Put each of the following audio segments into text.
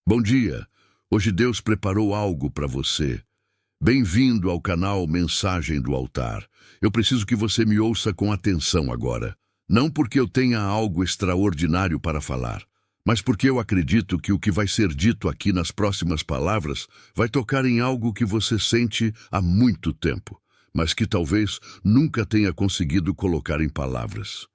Bom dia! Hoje Deus preparou algo para você. Bem-vindo ao canal Mensagem do Altar. Eu preciso que você me ouça com atenção agora. Não porque eu tenha algo extraordinário para falar, mas porque eu acredito que o que vai ser dito aqui nas próximas palavras vai tocar em algo que você sente há muito tempo, mas que talvez nunca tenha conseguido colocar em palavras.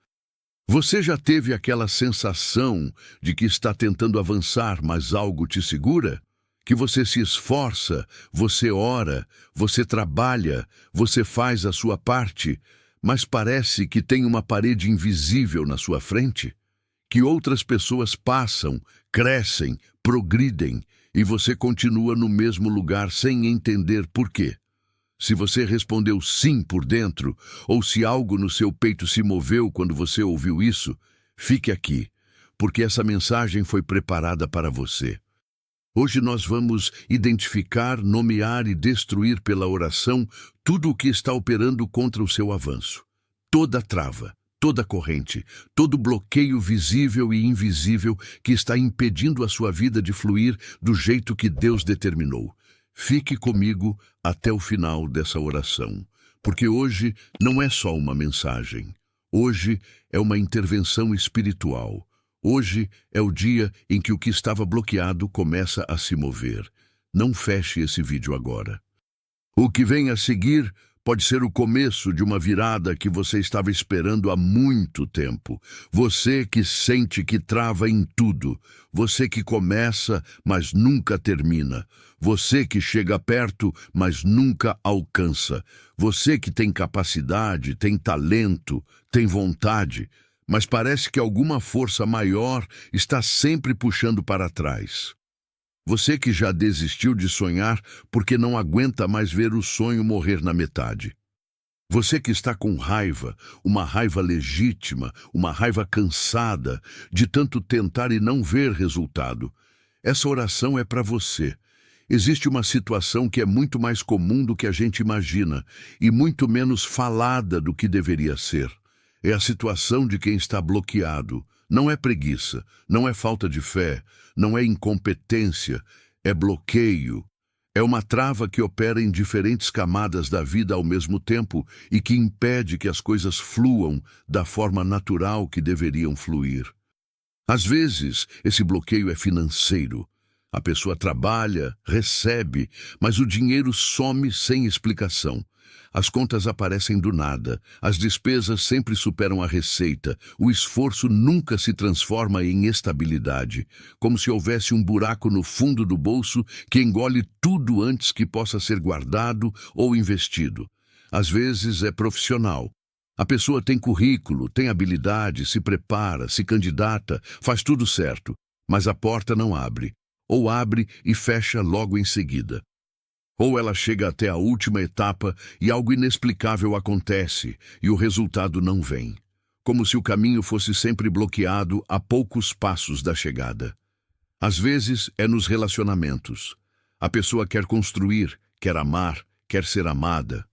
Você já teve aquela sensação de que está tentando avançar, mas algo te segura? Que você se esforça, você ora, você trabalha, você faz a sua parte, mas parece que tem uma parede invisível na sua frente? Que outras pessoas passam, crescem, progridem, e você continua no mesmo lugar sem entender por quê? Se você respondeu sim por dentro, ou se algo no seu peito se moveu quando você ouviu isso, fique aqui, porque essa mensagem foi preparada para você. Hoje nós vamos identificar, nomear e destruir pela oração tudo o que está operando contra o seu avanço. Toda trava, toda corrente, todo bloqueio visível e invisível que está impedindo a sua vida de fluir do jeito que Deus determinou. Fique comigo até o final dessa oração, porque hoje não é só uma mensagem. Hoje é uma intervenção espiritual. Hoje é o dia em que o que estava bloqueado começa a se mover. Não feche esse vídeo agora. O que vem a seguir pode ser o começo de uma virada que você estava esperando há muito tempo. Você que sente que trava em tudo. Você que começa, mas nunca termina. Você que chega perto, mas nunca alcança. Você que tem capacidade, tem talento, tem vontade, mas parece que alguma força maior está sempre puxando para trás. Você que já desistiu de sonhar porque não aguenta mais ver o sonho morrer na metade. Você que está com raiva, uma raiva legítima, uma raiva cansada de tanto tentar e não ver resultado. Essa oração é para você. Existe uma situação que é muito mais comum do que a gente imagina e muito menos falada do que deveria ser. É a situação de quem está bloqueado. Não é preguiça, não é falta de fé, não é incompetência, é bloqueio. É uma trava que opera em diferentes camadas da vida ao mesmo tempo e que impede que as coisas fluam da forma natural que deveriam fluir. Às vezes, esse bloqueio é financeiro. A pessoa trabalha, recebe, mas o dinheiro some sem explicação. As contas aparecem do nada, as despesas sempre superam a receita, o esforço nunca se transforma em estabilidade, como se houvesse um buraco no fundo do bolso que engole tudo antes que possa ser guardado ou investido. Às vezes é profissional. A pessoa tem currículo, tem habilidade, se prepara, se candidata, faz tudo certo, mas a porta não abre, ou abre e fecha logo em seguida. Ou ela chega até a última etapa e algo inexplicável acontece e o resultado não vem, como se o caminho fosse sempre bloqueado a poucos passos da chegada. Às vezes é nos relacionamentos. A pessoa quer construir, quer amar, quer ser amada,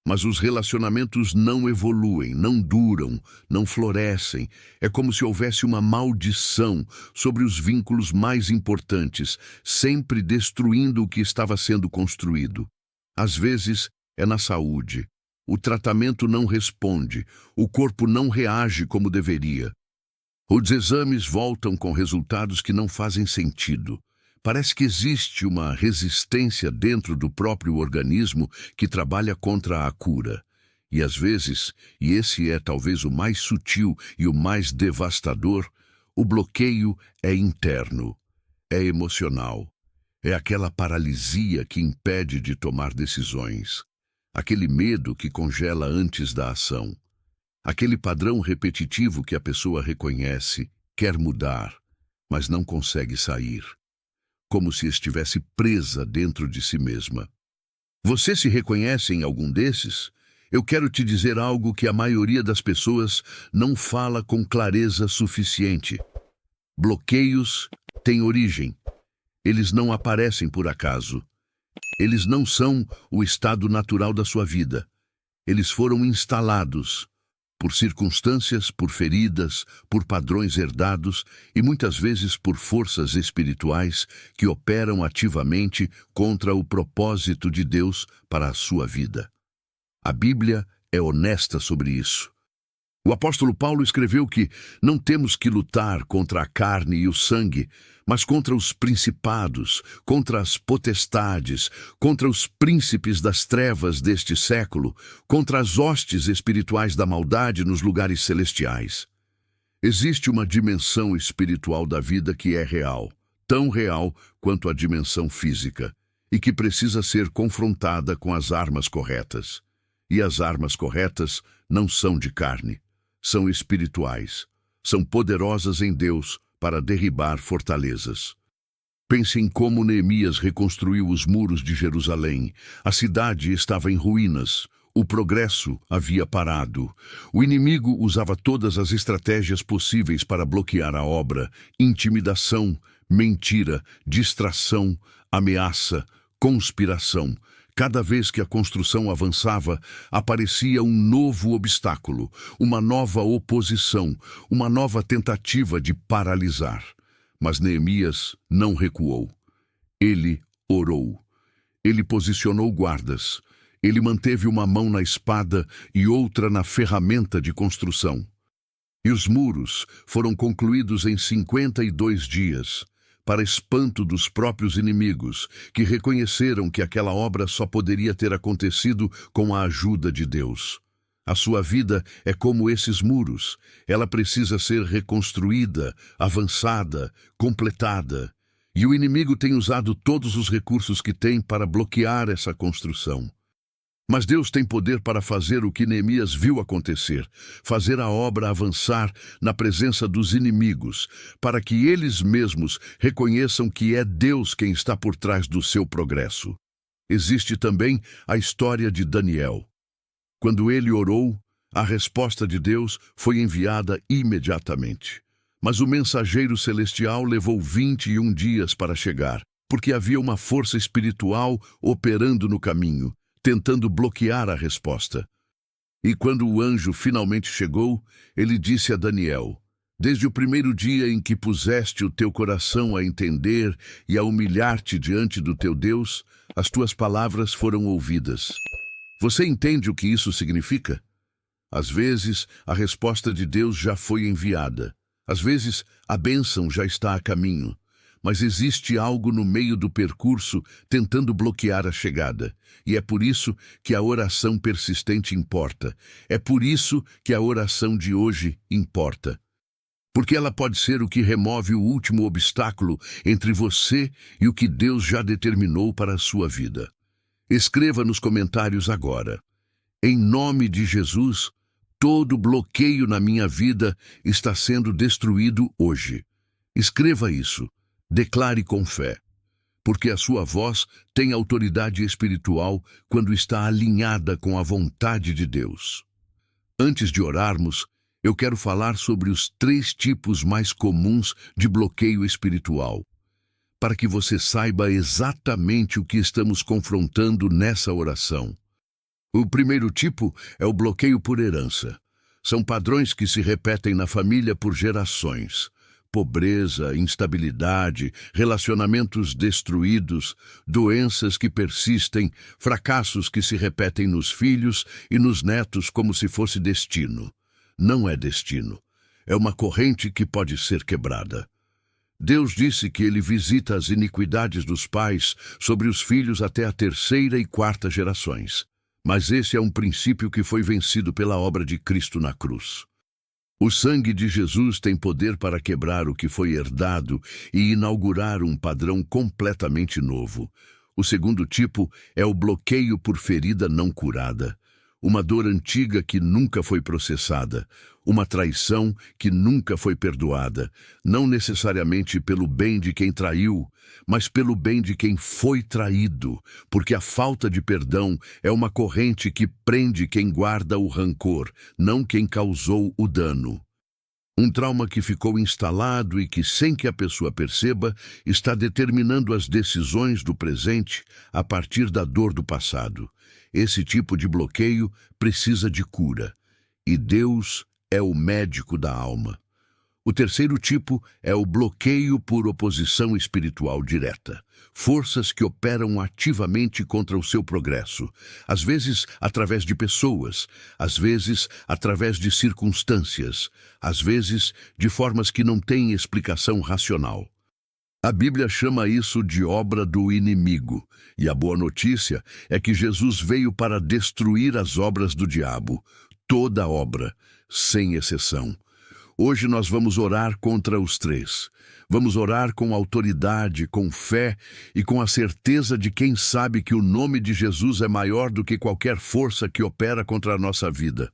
mas os relacionamentos não evoluem, não duram, não florescem. É como se houvesse uma maldição sobre os vínculos mais importantes, sempre destruindo o que estava sendo construído. Às vezes é na saúde. O tratamento não responde, o corpo não reage como deveria. Os exames voltam com resultados que não fazem sentido. Parece que existe uma resistência dentro do próprio organismo que trabalha contra a cura. E às vezes, e esse é talvez o mais sutil e o mais devastador, o bloqueio é interno, é emocional. É aquela paralisia que impede de tomar decisões. Aquele medo que congela antes da ação. Aquele padrão repetitivo que a pessoa reconhece, quer mudar, mas não consegue sair. Como se estivesse presa dentro de si mesma. Você se reconhece em algum desses? Eu quero te dizer algo que a maioria das pessoas não fala com clareza suficiente. Bloqueios têm origem. Eles não aparecem por acaso. Eles não são o estado natural da sua vida. Eles foram instalados. por circunstâncias, por feridas, por padrões herdados e muitas vezes por forças espirituais que operam ativamente contra o propósito de Deus para a sua vida. A Bíblia é honesta sobre isso. O apóstolo Paulo escreveu que não temos que lutar contra a carne e o sangue, mas contra os principados, contra as potestades, contra os príncipes das trevas deste século, contra as hostes espirituais da maldade nos lugares celestiais. Existe uma dimensão espiritual da vida que é real, tão real quanto a dimensão física, e que precisa ser confrontada com as armas corretas. E as armas corretas não são de carne. São espirituais, são poderosas em Deus para derribar fortalezas. Pense em como Neemias reconstruiu os muros de Jerusalém. A cidade estava em ruínas, o progresso havia parado. O inimigo usava todas as estratégias possíveis para bloquear a obra: intimidação, mentira, distração, ameaça, conspiração. Cada vez que a construção avançava, aparecia um novo obstáculo, uma nova oposição, uma nova tentativa de paralisar. Mas Neemias não recuou. Ele orou. Ele posicionou guardas. Ele manteve uma mão na espada e outra na ferramenta de construção. E os muros foram concluídos em 52 dias. Para espanto dos próprios inimigos, que reconheceram que aquela obra só poderia ter acontecido com a ajuda de Deus. A sua vida é como esses muros. Ela precisa ser reconstruída, avançada, completada. E o inimigo tem usado todos os recursos que tem para bloquear essa construção. Mas Deus tem poder para fazer o que Neemias viu acontecer, fazer a obra avançar na presença dos inimigos, para que eles mesmos reconheçam que é Deus quem está por trás do seu progresso. Existe também a história de Daniel. Quando ele orou, a resposta de Deus foi enviada imediatamente. Mas o mensageiro celestial levou 21 dias para chegar, porque havia uma força espiritual operando no caminho, tentando bloquear a resposta. E quando o anjo finalmente chegou, ele disse a Daniel: desde o primeiro dia em que puseste o teu coração a entender e a humilhar-te diante do teu Deus, as tuas palavras foram ouvidas. Você entende o que isso significa? Às vezes, a resposta de Deus já foi enviada. Às vezes, a bênção já está a caminho. Mas existe algo no meio do percurso tentando bloquear a chegada. E é por isso que a oração persistente importa. É por isso que a oração de hoje importa. Porque ela pode ser o que remove o último obstáculo entre você e o que Deus já determinou para a sua vida. Escreva nos comentários agora: em nome de Jesus, todo bloqueio na minha vida está sendo destruído hoje. Escreva isso. Declare com fé, porque a sua voz tem autoridade espiritual quando está alinhada com a vontade de Deus. Antes de orarmos, eu quero falar sobre os 3 tipos mais comuns de bloqueio espiritual, para que você saiba exatamente o que estamos confrontando nessa oração. O primeiro tipo é o bloqueio por herança. São padrões que se repetem na família por gerações. Pobreza, instabilidade, relacionamentos destruídos, doenças que persistem, fracassos que se repetem nos filhos e nos netos como se fosse destino. Não é destino. É uma corrente que pode ser quebrada. Deus disse que Ele visita as iniquidades dos pais sobre os filhos até a 3ª e 4ª gerações. Mas esse é um princípio que foi vencido pela obra de Cristo na cruz. O sangue de Jesus tem poder para quebrar o que foi herdado e inaugurar um padrão completamente novo. O segundo tipo é o bloqueio por ferida não curada. Uma dor antiga que nunca foi processada, uma traição que nunca foi perdoada, não necessariamente pelo bem de quem traiu, mas pelo bem de quem foi traído, porque a falta de perdão é uma corrente que prende quem guarda o rancor, não quem causou o dano. Um trauma que ficou instalado e que, sem que a pessoa perceba, está determinando as decisões do presente a partir da dor do passado. Esse tipo de bloqueio precisa de cura. e Deus é o médico da alma. O terceiro tipo é o bloqueio por oposição espiritual direta. Forças que operam ativamente contra o seu progresso, às vezes através de pessoas, às vezes através de circunstâncias, às vezes de formas que não têm explicação racional. A Bíblia chama isso de obra do inimigo, e a boa notícia é que Jesus veio para destruir as obras do diabo, toda obra, sem exceção. Hoje nós vamos orar contra os três. Vamos orar com autoridade, com fé e com a certeza de quem sabe que o nome de Jesus é maior do que qualquer força que opera contra a nossa vida.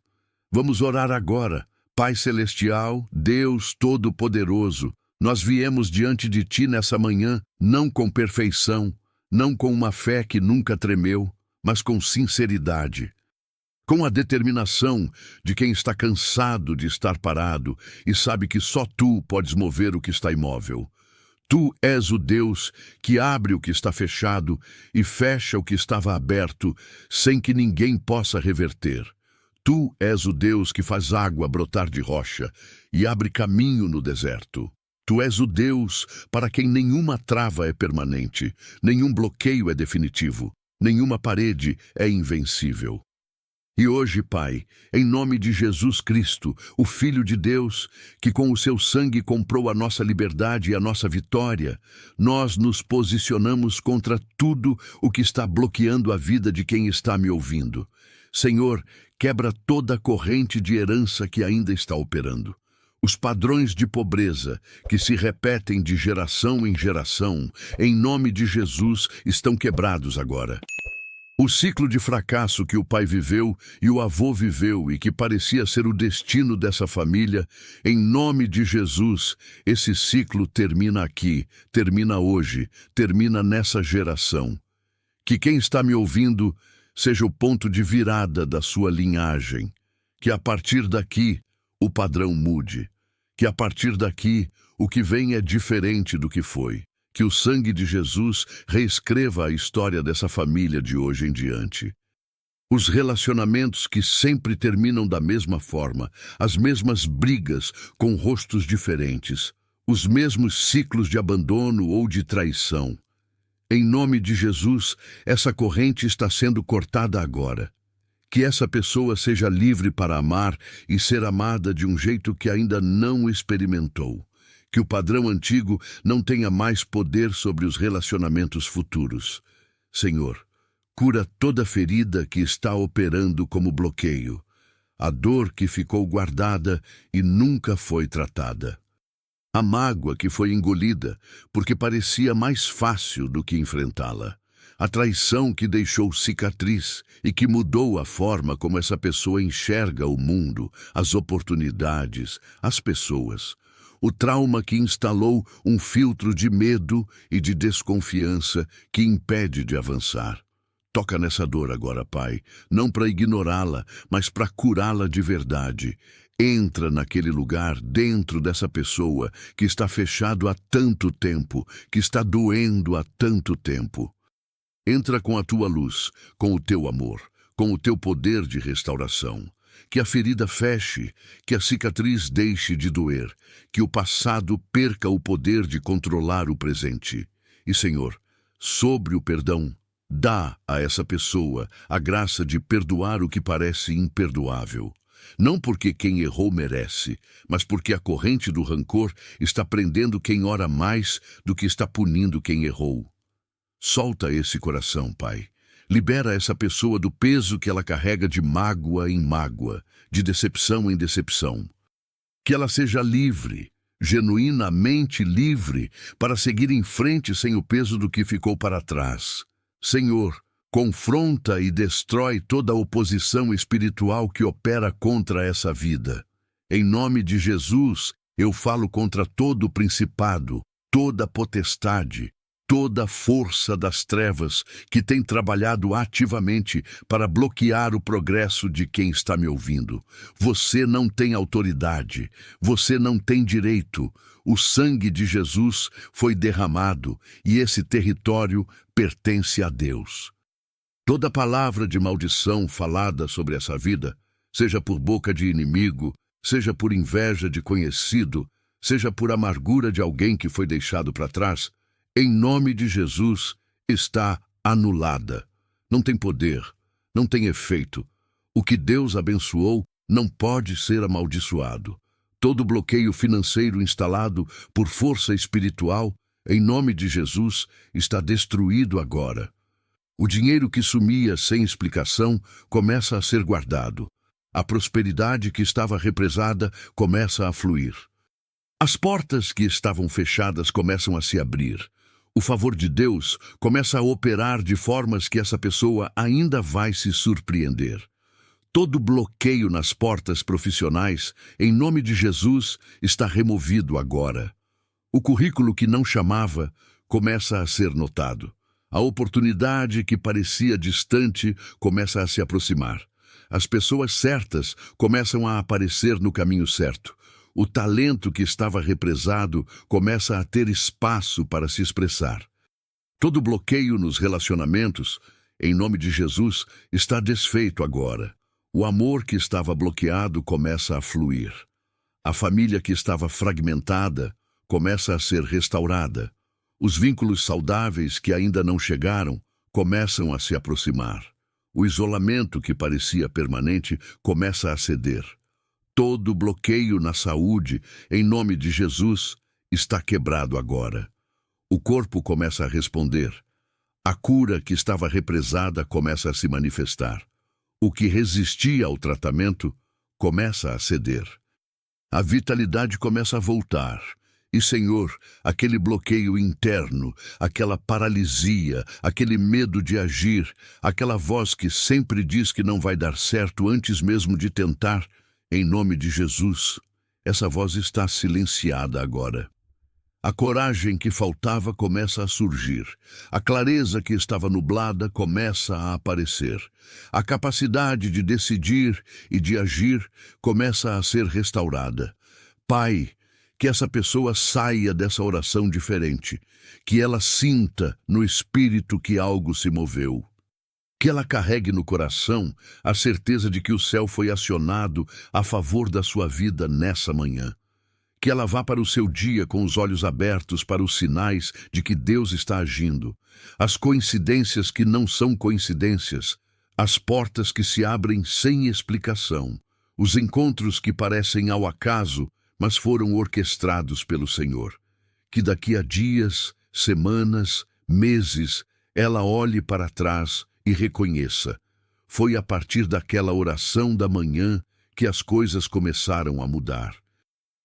Vamos orar agora. Pai Celestial, Deus Todo-Poderoso, nós viemos diante de Ti nessa manhã, não com perfeição, não com uma fé que nunca tremeu, mas com sinceridade. Com a determinação de quem está cansado de estar parado e sabe que só Tu podes mover o que está imóvel. Tu és o Deus que abre o que está fechado e fecha o que estava aberto, sem que ninguém possa reverter. Tu és o Deus que faz água brotar de rocha e abre caminho no deserto. Tu és o Deus para quem nenhuma trava é permanente, nenhum bloqueio é definitivo, nenhuma parede é invencível. E hoje, Pai, em nome de Jesus Cristo, o Filho de Deus, que com o seu sangue comprou a nossa liberdade e a nossa vitória, nós nos posicionamos contra tudo o que está bloqueando a vida de quem está me ouvindo. Senhor, quebra toda a corrente de herança que ainda está operando. Os padrões de pobreza que se repetem de geração em geração, em nome de Jesus, estão quebrados agora. O ciclo de fracasso que o pai viveu e o avô viveu e que parecia ser o destino dessa família, em nome de Jesus, esse ciclo termina aqui, termina hoje, termina nessa geração. Que quem está me ouvindo seja o ponto de virada da sua linhagem. Que a partir daqui o padrão mude. Que a partir daqui o que vem é diferente do que foi. Que o sangue de Jesus reescreva a história dessa família de hoje em diante. Os relacionamentos que sempre terminam da mesma forma, as mesmas brigas com rostos diferentes, os mesmos ciclos de abandono ou de traição. Em nome de Jesus, essa corrente está sendo cortada agora. Que essa pessoa seja livre para amar e ser amada de um jeito que ainda não experimentou. Que o padrão antigo não tenha mais poder sobre os relacionamentos futuros. Senhor, cura toda ferida que está operando como bloqueio, a dor que ficou guardada e nunca foi tratada, a mágoa que foi engolida porque parecia mais fácil do que enfrentá-la, a traição que deixou cicatriz e que mudou a forma como essa pessoa enxerga o mundo, as oportunidades, as pessoas. O trauma que instalou um filtro de medo e de desconfiança que impede de avançar. Toca nessa dor agora, Pai, não para ignorá-la, mas para curá-la de verdade. Entra naquele lugar, dentro dessa pessoa que está fechado há tanto tempo, que está doendo há tanto tempo. Entra com a tua luz, com o teu amor, com o teu poder de restauração. Que a ferida feche, que a cicatriz deixe de doer, que o passado perca o poder de controlar o presente. E, Senhor, sobre o perdão, dá a essa pessoa a graça de perdoar o que parece imperdoável. Não porque quem errou merece, mas porque a corrente do rancor está prendendo quem ora mais do que está punindo quem errou. Solta esse coração, Pai. Libera essa pessoa do peso que ela carrega de mágoa em mágoa, de decepção em decepção. Que ela seja livre, genuinamente livre, para seguir em frente sem o peso do que ficou para trás. Senhor, confronta e destrói toda a oposição espiritual que opera contra essa vida. Em nome de Jesus, eu falo contra todo o principado, toda potestade, toda a força das trevas que tem trabalhado ativamente para bloquear o progresso de quem está me ouvindo. Você não tem autoridade, você não tem direito. O sangue de Jesus foi derramado e esse território pertence a Deus. Toda palavra de maldição falada sobre essa vida seja por boca de inimigo, seja por inveja de conhecido, seja por amargura de alguém que foi deixado para trás, em nome de Jesus, está anulada. Não tem poder, não tem efeito. O que Deus abençoou não pode ser amaldiçoado. Todo bloqueio financeiro instalado por força espiritual, em nome de Jesus, está destruído agora. O dinheiro que sumia sem explicação começa a ser guardado. A prosperidade que estava represada começa a fluir. As portas que estavam fechadas começam a se abrir. O favor de Deus começa a operar de formas que essa pessoa ainda vai se surpreender. Todo bloqueio nas portas profissionais, em nome de Jesus, está removido agora. O currículo que não chamava começa a ser notado. A oportunidade que parecia distante começa a se aproximar. As pessoas certas começam a aparecer no caminho certo. O talento que estava represado começa a ter espaço para se expressar. Todo bloqueio nos relacionamentos, em nome de Jesus, está desfeito agora. O amor que estava bloqueado começa a fluir. A família que estava fragmentada começa a ser restaurada. Os vínculos saudáveis que ainda não chegaram começam a se aproximar. O isolamento que parecia permanente começa a ceder. Todo bloqueio na saúde, em nome de Jesus, está quebrado agora. O corpo começa a responder. A cura que estava represada começa a se manifestar. O que resistia ao tratamento começa a ceder. A vitalidade começa a voltar. E, Senhor, aquele bloqueio interno, aquela paralisia, aquele medo de agir, aquela voz que sempre diz que não vai dar certo antes mesmo de tentar, em nome de Jesus, essa voz está silenciada agora. A coragem que faltava começa a surgir. A clareza que estava nublada começa a aparecer. A capacidade de decidir e de agir começa a ser restaurada. Pai, que essa pessoa saia dessa oração diferente, que ela sinta no espírito que algo se moveu. Que ela carregue no coração a certeza de que o céu foi acionado a favor da sua vida nessa manhã. Que ela vá para o seu dia com os olhos abertos para os sinais de que Deus está agindo, as coincidências que não são coincidências, as portas que se abrem sem explicação, os encontros que parecem ao acaso, mas foram orquestrados pelo Senhor. Que daqui a dias, semanas, meses, ela olhe para trás e reconheça. Foi a partir daquela oração da manhã que as coisas começaram a mudar.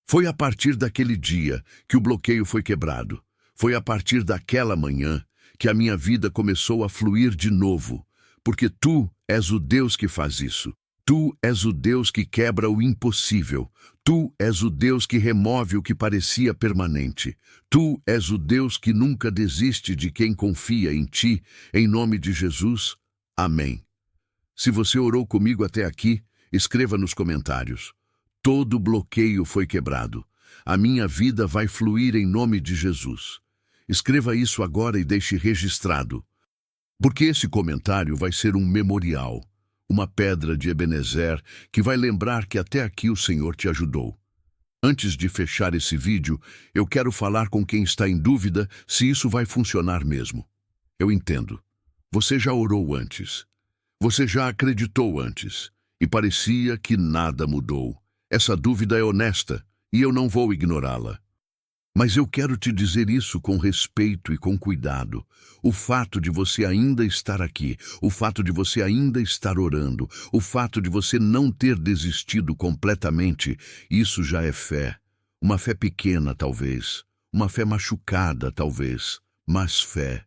Foi a partir daquele dia que o bloqueio foi quebrado. Foi a partir daquela manhã que a minha vida começou a fluir de novo, porque Tu és o Deus que faz isso. Tu és o Deus que quebra o impossível. Tu és o Deus que remove o que parecia permanente. Tu és o Deus que nunca desiste de quem confia em Ti. Em nome de Jesus, amém. Se você orou comigo até aqui, escreva nos comentários. Todo bloqueio foi quebrado. A minha vida vai fluir em nome de Jesus. Escreva isso agora e deixe registrado. Porque esse comentário vai ser um memorial, uma pedra de Ebenezer que vai lembrar que até aqui o Senhor te ajudou. Antes de fechar esse vídeo, eu quero falar com quem está em dúvida se isso vai funcionar mesmo. Eu entendo. Você já orou antes. Você já acreditou antes. E parecia que nada mudou. Essa dúvida é honesta e eu não vou ignorá-la. Mas eu quero te dizer isso com respeito e com cuidado. O fato de você ainda estar aqui, o fato de você ainda estar orando, o fato de você não ter desistido completamente, isso já é fé. Uma fé pequena, talvez. Uma fé machucada, talvez. Mas fé.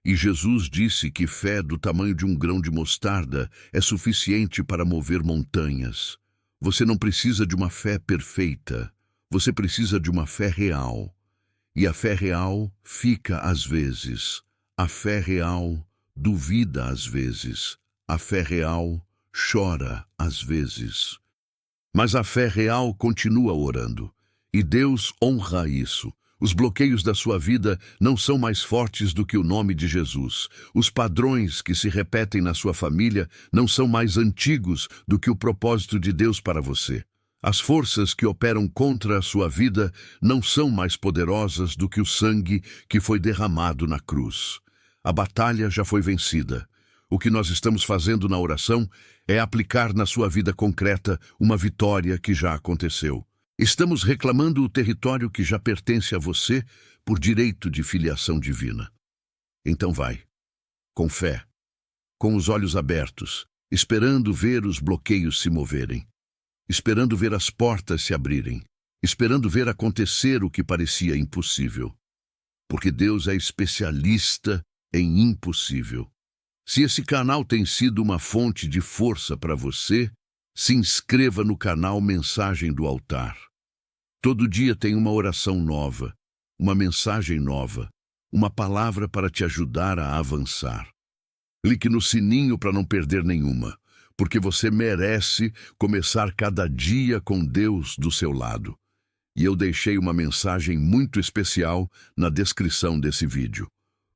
E Jesus disse que fé do tamanho de um grão de mostarda é suficiente para mover montanhas. Você não precisa de uma fé perfeita. Você precisa de uma fé real. E a fé real fica às vezes. A fé real duvida às vezes. A fé real chora às vezes. Mas a fé real continua orando. E Deus honra isso. Os bloqueios da sua vida não são mais fortes do que o nome de Jesus. Os padrões que se repetem na sua família não são mais antigos do que o propósito de Deus para você. As forças que operam contra a sua vida não são mais poderosas do que o sangue que foi derramado na cruz. A batalha já foi vencida. O que nós estamos fazendo na oração é aplicar na sua vida concreta uma vitória que já aconteceu. Estamos reclamando o território que já pertence a você por direito de filiação divina. Então vai, com fé, com os olhos abertos, esperando ver os bloqueios se moverem, esperando ver as portas se abrirem, esperando ver acontecer o que parecia impossível. Porque Deus é especialista em impossível. Se esse canal tem sido uma fonte de força para você, se inscreva no canal Mensagem do Altar. Todo dia tem uma oração nova, uma mensagem nova, uma palavra para te ajudar a avançar. Clique no sininho para não perder nenhuma, porque você merece começar cada dia com Deus do seu lado. E eu deixei uma mensagem muito especial na descrição desse vídeo.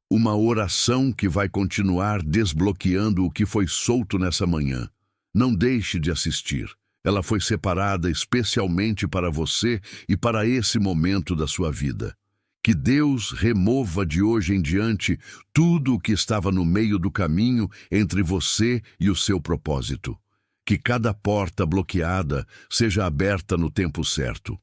Uma oração que vai continuar desbloqueando o que foi solto nessa manhã. Não deixe de assistir. Ela foi separada especialmente para você e para esse momento da sua vida. Que Deus remova de hoje em diante tudo o que estava no meio do caminho entre você e o seu propósito. Que cada porta bloqueada seja aberta no tempo certo.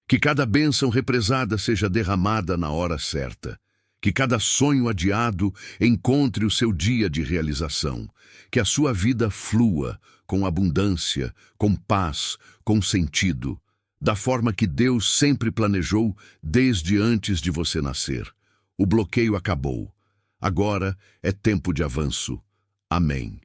Que cada bênção represada seja derramada na hora certa. Que cada sonho adiado encontre o seu dia de realização. Que a sua vida flua com abundância, com paz, com sentido, da forma que Deus sempre planejou desde antes de você nascer. O bloqueio acabou. Agora é tempo de avanço. Amém.